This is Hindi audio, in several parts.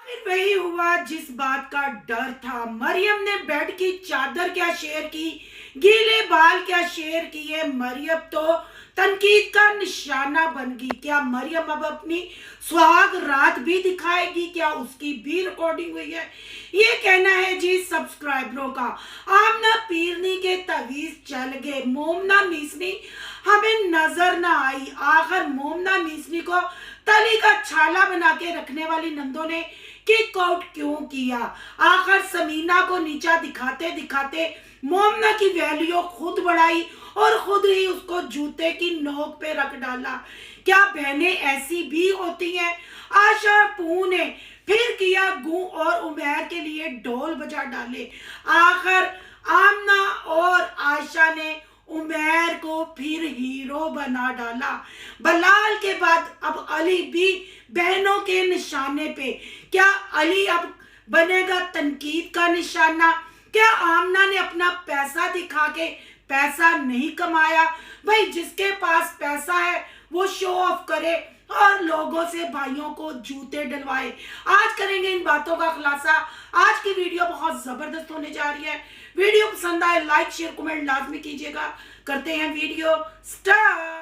फिर वही हुआ जिस बात का डर था। मरियम ने बेड की चादर क्या शेयर की, गीले बाल क्या शेयर किए। मरियम तो तनकीद का निशाना बन गई। क्या मरियम अब अपनी सुहाग रात भी दिखाएगी? क्या उसकी भी रिकॉर्डिंग हुई है? ये कहना है जी सब्सक्राइबरों का। आमना पीरनी के तवीज चल गए, मोमना मीसनी हमें नजर ना आई। आखिर मोमना मीसनी को तली का छाला बना के रखने वाली नंदों ने किक आउट क्यों किया? आखिर समीना को नीचा दिखाते दिखाते मोमना की वैल्यू खुद बढ़ाई और खुद ही उसको जूते की नोक पे रख डाला। क्या बहनें ऐसी भी होती हैं? आशा पू ने फिर किया गू और उमैर के लिए ढोल बजा डाले। आखिर आमना और आयशा ने उमैर को फिर हीरो बना डाला। बलाल के बाद अब अली भी बहनों के निशाने पे। क्या अली अब बनेगा तनकीद का निशाना? क्या आमना ने अपना पैसा दिखा के पैसा नहीं कमाया? भाई जिसके पास पैसा है वो शो ऑफ करे और लोगों से भाइयों को जूते डलवाए। आज करेंगे इन बातों का खुलासा। आज की वीडियो बहुत जबरदस्त होने जा रही है। वीडियो पसंद आए लाइक शेयर कमेंट लाजमी कीजिएगा। करते हैं वीडियो स्टार्ट।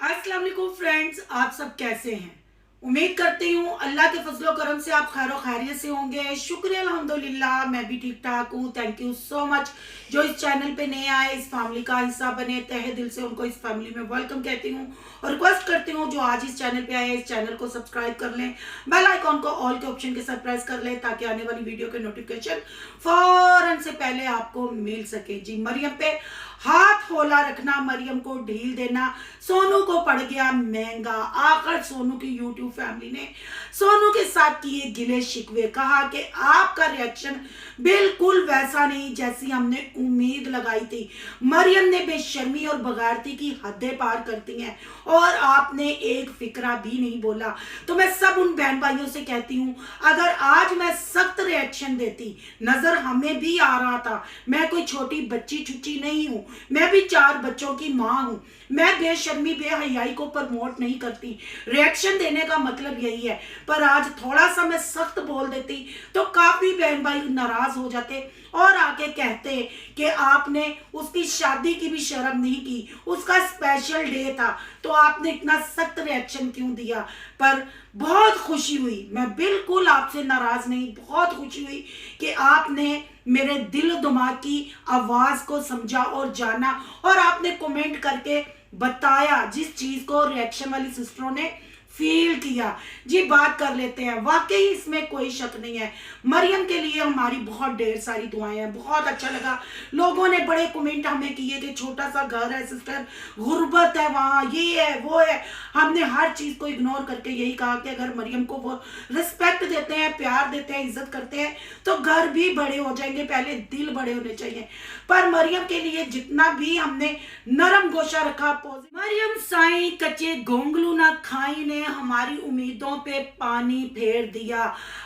अस्सलाम वालेकुम फ्रेंड्स, आप सब कैसे हैं? उम्मीद करती हूँ अल्लाह के फजलो करम से आप खैर खैरियत से होंगे। शुक्रिया अल्हम्दुलिल्लाह, मैं भी ठीक ठाक हूँ। Thank you so much. जो इस चैनल पे नए आए, इस फैमिली का हिस्सा बने, तहे दिल से उनको इस फैमिली में वेलकम कहती हूँ और रिक्वेस्ट करती हूँ जो आज इस चैनल पे आए इस चैनल को सब्सक्राइब कर लें, बेल आइकॉन को ऑल के ऑप्शन के साथ प्रेस कर लें ताकि आने वाली वीडियो के नोटिफिकेशन फौरन से पहले आपको मिल सके। जी मरियम पे हाथ होला रखना, मरियम को ढील देना सोनू को पड़ गया महंगा। आखिर सोनू की यूट्यूब फैमिली ने सोनू के साथ किए गिले शिकवे। कहा कि आपका रिएक्शन बिल्कुल वैसा नहीं जैसी हमने उम्मीद लगाई थी। मरियम ने बेशर्मी और बगारती की हदें पार करती हैं और आपने एक फिक्रा भी नहीं बोला। तो मैं सब उन बहन भाइयों से कहती हूँ, अगर आज मैं सख्त रिएक्शन देती, नजर हमें भी आ रहा था, मैं कोई छोटी बच्ची छुच्ची नहीं हूँ, मैं भी 4 बच्चों की माँ हूँ, मैं बेशर्मी बेहयाई को प्रमोट नहीं करती। रिएक्शन देने का मतलब यही है। पर आज थोड़ा सा मैं सख्त बोल देती तो काफी बहन भाई नाराज हो जाते और आके कहते कि आपने उसकी शादी की भी शर्म नहीं की, उसका स्पेशल डे था तो आपने इतना सख्त रिएक्शन क्यों दिया। पर बहुत खुशी हुई, मैं बिल्कुल आपसे नाराज नहीं, बहुत खुशी हुई कि आपने मेरे दिल दिमाग की आवाज को समझा और जाना और आपने कमेंट करके बताया जिस चीज को रिएक्शन वाली सिस्टरों ने फील किया। जी बात कर लेते हैं। वाकई इसमें कोई शक नहीं है, मरियम के लिए हमारी बहुत ढेर सारी दुआएं हैं। बहुत अच्छा लगा, लोगों ने बड़े कमेंट हमें किए कि छोटा सा घर है सिस्टर, गुर्बत है वहाँ, ये है वो है। हमने हर चीज को इग्नोर करके यही कहा कि अगर मरियम को वो रिस्पेक्ट देते हैं, प्यार देते हैं, इज्जत करते हैं तो घर भी बड़े हो जाएंगे, पहले दिल बड़े होने चाहिए। पर मरियम के लिए जितना भी हमने नरम गोशा रखा, मरियम साई कच्चे गोंगलू ना खाई ने हमारी उम्मीदों पे पानी फेर दिया।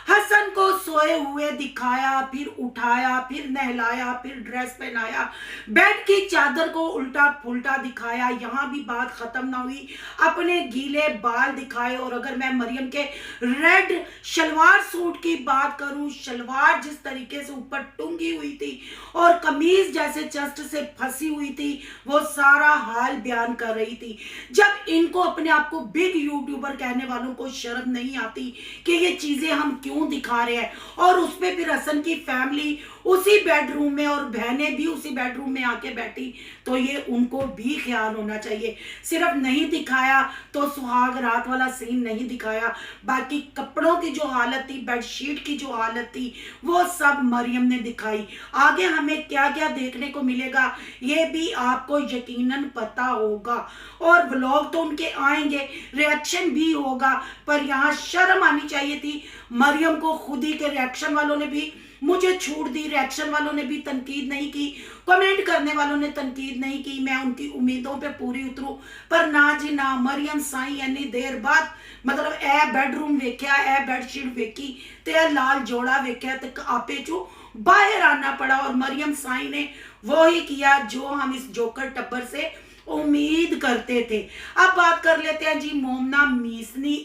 हसन को सोए हुए दिखाया, फिर उठाया, फिर नहलाया, फिर ड्रेस पहनाया, बेड की चादर को उल्टा पुल्टा दिखाया। यहाँ भी बात खत्म ना हुई, अपने गीले बाल दिखाए। और अगर मैं मरियम के रेड शलवार सूट की बात करूं, शलवार जिस तरीके से ऊपर टूंगी हुई थी और कमीज जैसे चेस्ट से फंसी हुई थी, वो सारा हाल बयान कर रही थी। जब इनको अपने आप को बिग यूट्यूबर कहने वालों को शर्म नहीं आती कि ये चीजें हम क्यों दिखा रहे हैं, और उस पे फिर हसन की फैमिली उसी बेडरूम में और बहनें भी उसी बेडरूम में आके बैठी, तो ये उनको भी ख्याल होना चाहिए। सिर्फ नहीं दिखाया तो सुहाग रात वाला सीन नहीं दिखाया, बाकी कपड़ों की जो हालत थी, बेडशीट की जो हालत थी, वो सब मरियम ने दिखाई। आगे हमें क्या क्या देखने को मिलेगा ये भी आपको यकीनन पता होगा, और व्लॉग तो उनके आएंगे, रिएक्शन भी होगा, पर यहाँ शर्म आनी चाहिए थी मरियम को। खुद ही के रिएक्शन वालों ने भी मुझे छूट दी, रिएक्शन वालों ने भी तनकीद नहीं की, कमेंट करने वालों ने तनकीद नहीं की, मैं उनकी उम्मीदों पे पूरी उतरूं, पर ना जी ना। मरियम साई यानी देर बाद मतलब ए बेडरूम वेख्या, ए बेडशीट वेखी ते लाल जोड़ा वेख्या ते आपे चो बाहर आना पड़ा, और मरियम साई ने वो ही किया जो हम इस जोकर टब्बर से उम्मीद करते थे। अब बात कर लेते हैं जी मोमना मीसनी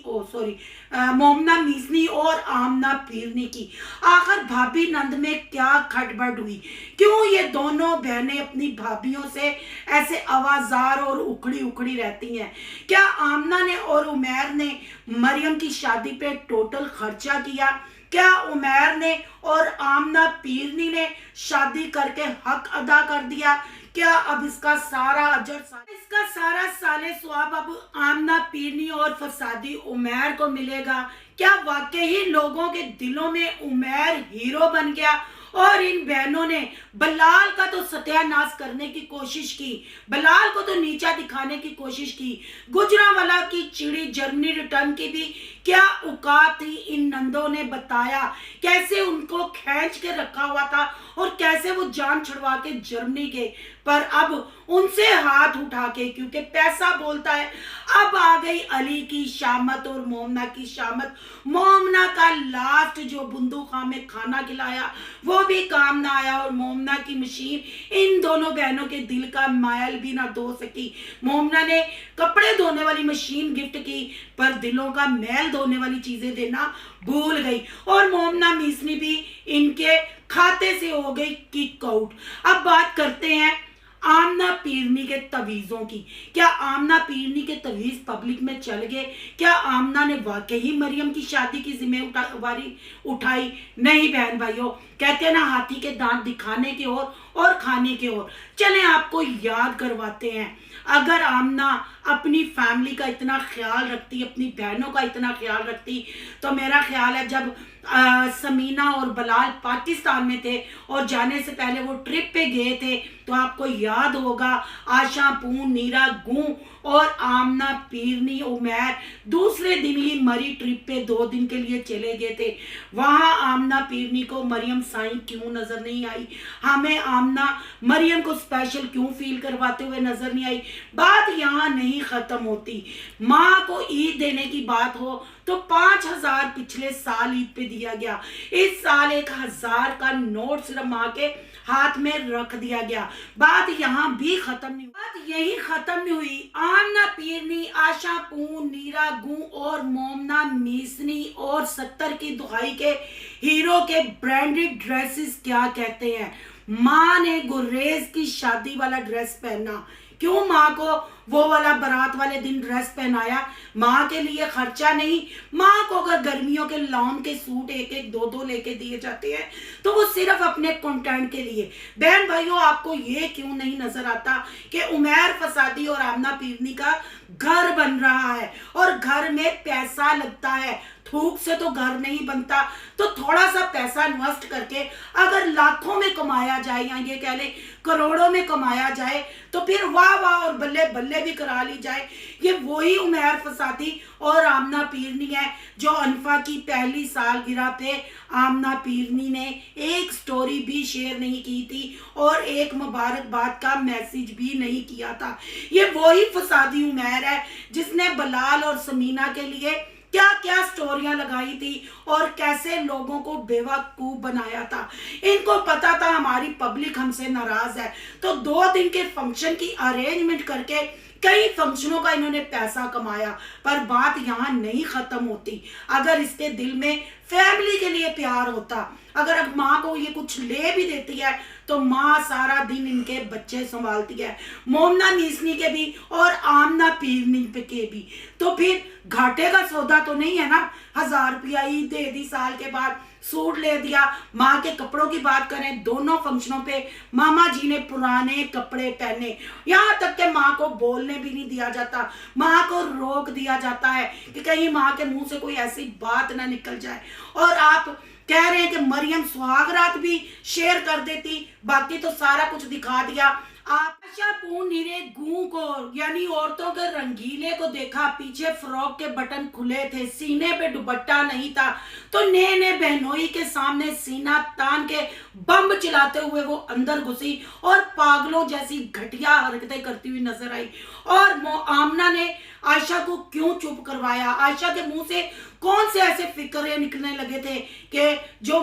और आमना पीरनी की। आखिर भाभी नंद में क्या खटबट हुई, क्यों ये दोनों बहनें अपनी भाभियों से ऐसे आवाजार और उखड़ी उखड़ी रहती हैं? क्या आमना ने और उमैर ने मरियम की शादी पे टोटल खर्चा किया? क्या उमैर ने और आमना पीरनी ने शादी करके हक अदा कर दिया? क्या अब इसका सारा साले स्वाब अब आमना पीरनी और फसादी उमैर को मिलेगा? क्या वाकई लोगों के दिलों में उमैर हीरो बन गया और इन बहनों ने बलाल का तो सत्यानाश करने की कोशिश की, बलाल को तो नीचा दिखाने की कोशिश की? गुजरांवाला की चिड़ी जर्मनी रिटर्न की भी क्या औकात थी? इन नंदों ने बताया कैसे उनको खींच के रखा हुआ था और कैसे वो जान छुड़वा के जर्मनी गए, पर अब उनसे हाथ उठा के, क्योंकि पैसा बोलता है, अब आ गई अली की शामत और मोमना की शामत। मोमना का लास्ट जो बंदूखा में खाना खिलाया वो भी काम ना आया, और मोमना की मशीन इन दोनों बहनों के दिल का मायल भी ना धो सकी। मोमना ने कपड़े धोने वाली मशीन गिफ्ट की, पर दिलों का मैल धोने वाली चीजें देना भूल गई, और मोमना मीसनी भी इनके खाते से हो गई किक आउट। अब बात करते हैं आमना पीरनी के तवीज़ों की। क्या आमना पीरनी के तवीज़ पब्लिक में चल गए? क्या आमना ने वाकई मरियम की शादी की जिम्मेवारी उठाई? नहीं बहन भाइयों, कहते हैं ना हाथी के दांत दिखाने के और खाने के और। चलें आपको याद करवाते हैं, अगर आमना अपनी फैमिली का इतना ख्याल रखती, अपनी बहनों का इतना ख्याल रखती, तो मेरा ख्याल है जब समीना और बलाल पाकिस्तान में थे और जाने से पहले वो ट्रिप पे गए थे, तो आपको याद होगा आशा पून, नीरा गूं और आमना पीरनी उमैर दूसरे दिन ही मरी ट्रिप पे 2 दिन के लिए चले गए थे। वहां आमना पीरनी को मरियम साईं क्यों नजर नहीं आई? हमें आमना मरियम को स्पेशल क्यों फील करवाते हुए नजर नहीं आई? बात यहाँ नहीं खत्म होती। माँ को ईद देने की बात हो तो 5000 पिछले साल ईद पे दिया गया, इस साल 1000 का नोट सिर्फ माँ के हाथ में रख दिया गया। बात यहाँ भी खत्म नहीं, बात यही खत्म नहीं हुई। आमना पीरनी, आशा पून, नीरा गूं और मोमना मीसनी और 70 की दुहाई के हीरो के ब्रांडेड ड्रेसेस क्या कहते हैं? माँ ने गुर्रेज की शादी वाला ड्रेस पहना, क्यों माँ को वो वाला बारात वाले दिन ड्रेस पहनाया? माँ के लिए खर्चा नहीं। माँ को अगर गर्मियों के लॉन के सूट 1-1, 2-2 लेके दिए जाते हैं तो वो सिर्फ अपने कंटेंट के लिए। बहन भाइयों, आपको ये क्यों नहीं नजर आता कि उमैर फसादी और आमना पीरनी का घर बन रहा है और घर में पैसा लगता है? थूक से तो घर नहीं बनता, तो थोड़ा सा पैसा इन्वेस्ट करके अगर लाखों में कमाया जाए या ये कह ले करोड़ों में कमाया जाए तो फिर वाह वाह और बल्ले बल्ले भी करा ली जाए। ये वही उमैर फसादी और आमना पीरनी है जो अनफा की पहली सालगिरह पे आमना पीरनी ने एक स्टोरी भी शेयर नहीं की थी और एक मुबारकबाद का मैसेज भी नहीं किया था। ये वही फसादी उमैर है जिसने बलाल और समीना के लिए क्या क्या स्टोरियां लगाई थी और कैसे लोगों को बेवकूफ बनाया था। इनको पता था हमारी पब्लिक हमसे नाराज है, तो 2 दिन के फंक्शन की अरेंजमेंट करके कई फंक्शनों का इन्होंने पैसा कमाया। पर बात यहाँ नहीं खत्म होती। अगर इसके दिल में फैमिली के लिए प्यार होता, अगर माँ को ये कुछ ले भी देती है तो माँ सारा दिन इनके बच्चे संभालती है, मोमना मीसनी के भी और आमना पीरनी के भी, तो फिर घाटे का सौदा तो नहीं है ना। 1000 रुपया ईद दे दी साल के बाद, सूट ले दिया। माँ के कपड़ों की बात करें, दोनों फंक्शनों पे मामा जी ने पुराने कपड़े पहने, यहाँ तक कि माँ को बोलने भी नहीं दिया जाता, माँ को रोक दिया जाता है कि कहीं माँ के मुंह से कोई ऐसी बात ना निकल जाए। और आप कह रहे हैं कि मरियम सुहागरात भी शेयर कर देती, बाकी तो सारा कुछ दिखा दिया। आशा पूर्ण नीरे गूं को यानी औरतों के रंगीले को देखा, पीछे फ्रॉक के बटन खुले थे, सीने पे दुपट्टा नहीं था, तो नए नए बहनोई के सामने सीना तान के बम चलाते हुए वो अंदर घुसी और पागलों जैसी घटिया हरकतें करती हुई नजर आई। और आमना ने आयशा को क्यों चुप करवाया? आयशा के मुंह से कौन से ऐसे फिक्रे निकलने लगे थे कि जो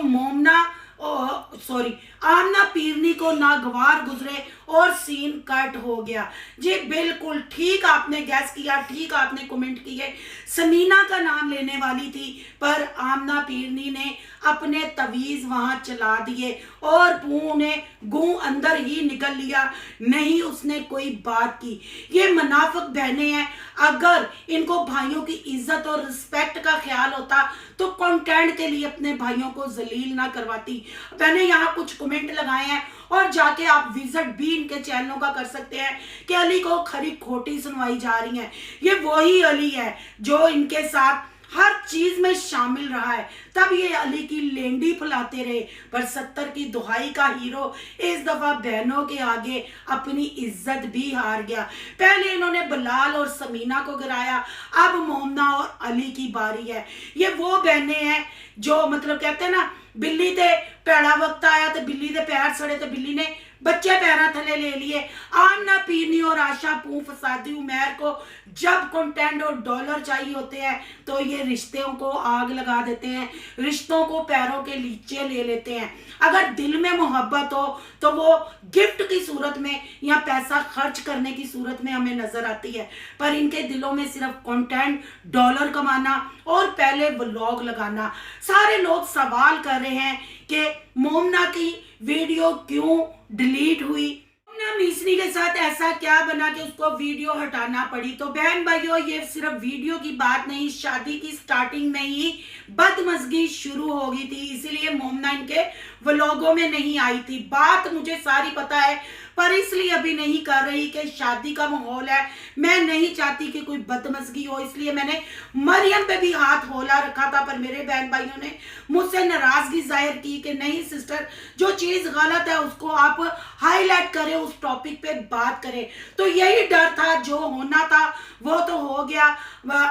आमना पीरनी को नागवार गुजरे और सीन कट हो गया। जी बिल्कुल ठीक आपने गैस किया, ठीक आपने कमेंट किए। समीना का नाम लेने वाली थी पर आमना पीरनी ने अपने तवीज वहां चला दिए और बू ने गू अंदर ही निकल लिया, नहीं उसने कोई बात की। ये मुनाफिक बहनें हैं, अगर इनको भाइयों की इज्जत और रिस्पेक्ट का ख्याल होता तो कंटेंट के लिए अपने भाइयों को जलील ना करवाती। मैंने यहाँ कुछ कमेंट लगाए हैं और जाके आप विजिट भी इनके चैनलों का कर सकते हैं कि अली को खरी खोटी सुनवाई जा रही है। ये वही अली है जो इनके साथ हर चीज में शामिल रहा है, तब ये अली की लेंडी फुलाते रहे। पर 70 की दुहाई का हीरो इस दफा बहनों के आगे अपनी इज्जत भी हार गया। पहले इन्होंने बिलाल और समीना को गिराया, अब मोमना और अली की बारी है। ये वो बहनें हैं जो मतलब कहते हैं ना, बिल्ली ते पैड़ा वक्त आया तो बिल्ली दे पैर सड़े तो बिल्ली ने बच्चे पैरा थले ले लिए। आमना पीरनी और आशा पू फसादी उमैर को जब कंटेंट और डॉलर चाहिए होते हैं तो ये रिश्तों को आग लगा देते हैं, रिश्तों को पैरों के नीचे ले लेते हैं। अगर दिल में मोहब्बत हो तो वो गिफ्ट की सूरत में या पैसा खर्च करने की सूरत में हमें नजर आती है, पर इनके दिलों में सिर्फ कंटेंट, डॉलर कमाना और पहले व्लॉग लगाना। सारे लोग सवाल कर रहे हैं कि मोमना की वीडियो क्यों डिलीट हुई, मोमना मीसनी के साथ ऐसा क्या बना कि उसको वीडियो हटाना पड़ी। तो बहन भाइयों, ये सिर्फ वीडियो की बात नहीं, शादी की स्टार्टिंग में ही बदमजगी शुरू हो गई थी, इसीलिए मोमना इनके व्लॉगों में नहीं आई थी। बात मुझे सारी पता है, पर इसलिए अभी नहीं कर रही कि शादी का माहौल है, मैं नहीं चाहती कि कोई बदमजगी हो, इसलिए मैंने मरियम पे भी हाथ होला रखा था। पर मेरे बहन भाइयों ने मुझसे नाराजगी जाहिर की कि नहीं सिस्टर, जो चीज गलत है उसको आप हाईलाइट करें, उस टॉपिक पे बात करें। तो यही डर था, जो होना था वो तो हो गया।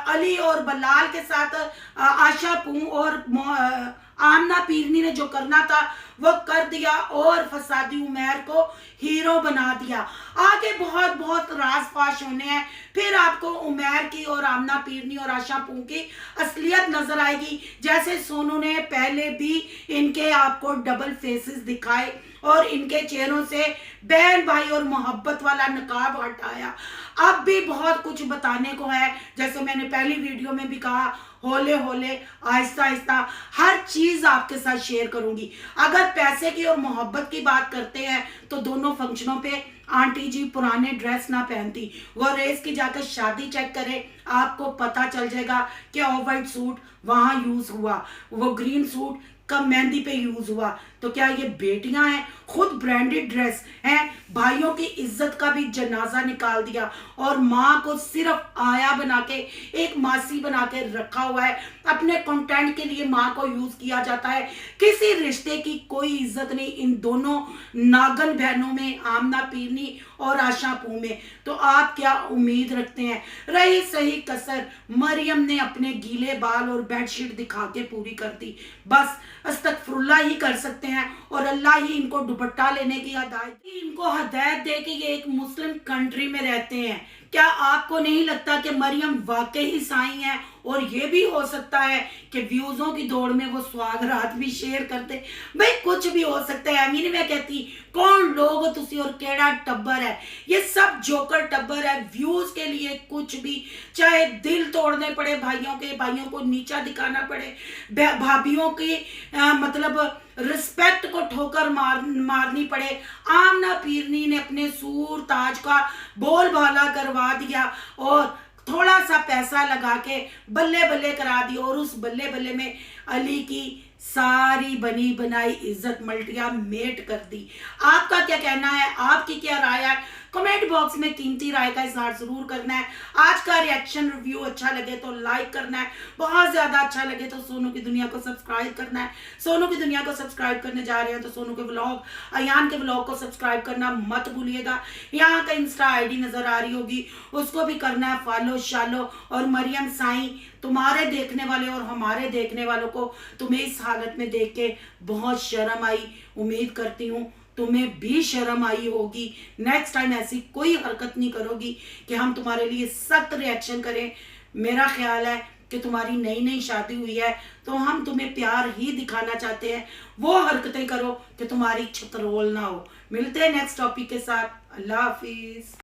अली और बिलाल के साथ आशा पू और आमना पीरनी ने जो करना था वो कर दिया और फसादी उमैर को हीरो बना दिया। आगे बहुत बहुत राज फाश होने हैं, फिर आपको उमैर की और आमना पीरनी और आशा पू की असलियत नजर आएगी। जैसे सोनू ने पहले भी इनके आपको डबल फेसेस दिखाए और इनके चेहरों से बहन भाई और मोहब्बत वाला नकाब हटाया। अब भी बहुत कुछ बताने को है, जैसे मैंने पहली वीडियो में भी कहा, होले होले आहिस्ता आहिस्ता हर चीज आपके साथ शेयर करूंगी। अगर पैसे की और मोहब्बत की बात करते हैं तो दोनों फंक्शनों पे आंटी जी पुराने ड्रेस ना पहनती, वो रेस की जाकर शादी चेक करें, आपको पता चल जाएगा कि ऑफ वाइट सूट वहां यूज हुआ, वो ग्रीन सूट कब मेहंदी पे यूज हुआ। तो क्या ये बेटियां हैं? खुद ब्रांडेड ड्रेस हैं, भाइयों की इज्जत का भी जनाजा निकाल दिया और माँ को सिर्फ आया बना के, एक मासी बना के रखा हुआ है। अपने कंटेंट के लिए माँ को यूज किया जाता है, किसी रिश्ते की कोई इज्जत नहीं इन दोनों नागन बहनों में, आमना पीरनी और आशा पू में। तो आप क्या उम्मीद रखते हैं? रही सही कसर मरियम ने अपने गीले बाल और बेडशीट दिखा के पूरी कर दी। बस अस्तगफुरुल्लाह ही कर सकते हैं और अल्लाह ही इनको दुपट्टा लेने की हदायत दे कि ये एक मुस्लिम कंट्री में रहते हैं। क्या आपको नहीं लगता कि मरियम वाकई साईं है? और ये भी हो सकता है कि व्यूजों की दौड़ में वो सुहागरात भी शेयर करते। भाई कुछ भी हो सकता है। अमीन मैं कहती कौन लोग तुसी और केड़ा टब्बर है, ये सब जोकर टब्बर है। व्यूज के लिए कुछ भी, चाहे दिल तोड़ने पड़े भाइयों के, भाइयों को नीचा दिखाना पड़े, भाभियों की मतलब रिस्पेक्ट को ठोकर मारनी पड़े। आमना पीरनी ने अपने सूर ताज का बोलबाला करवा दिया और थोड़ा सा पैसा लगा के बल्ले बल्ले करा दी और उस बल्ले बल्ले में अली की सारी बनी बनाई इज्जत मल्टिया मेट कर दी। आपका क्या कहना है, आपकी क्या राय है, कमेंट बॉक्स में कीमती राय का इजहार जरूर करना है। आज का रिएक्शन रिव्यू अच्छा लगे तो लाइक करना है, बहुत ज्यादा अच्छा लगे तो सोनू की दुनिया को सब्सक्राइब करना है। सोनू की दुनिया को सब्सक्राइब करने जा रहे हैं तो सोनू के व्लॉग, अयान के व्लॉग को सब्सक्राइब करना मत भूलिएगा। यहाँ का इंस्टा आईडी नजर आ रही होगी, उसको भी करना है फॉलो शालो। और मरियम साईं, तुम्हारे देखने वाले और हमारे देखने वालों को तुम्हें इस हालत में देख के बहुत शर्म आई। उम्मीद करती हूँ तुम्हें भी शर्म आई होगी। नेक्स्ट टाइम ऐसी कोई हरकत नहीं करोगी कि हम तुम्हारे लिए सख्त रिएक्शन करें। मेरा ख्याल है कि तुम्हारी नई नई शादी हुई है तो हम तुम्हें प्यार ही दिखाना चाहते हैं। वो हरकतें करो कि तुम्हारी छतरोल ना हो। मिलते हैं नेक्स्ट टॉपिक के साथ। अल्लाह हाफिज।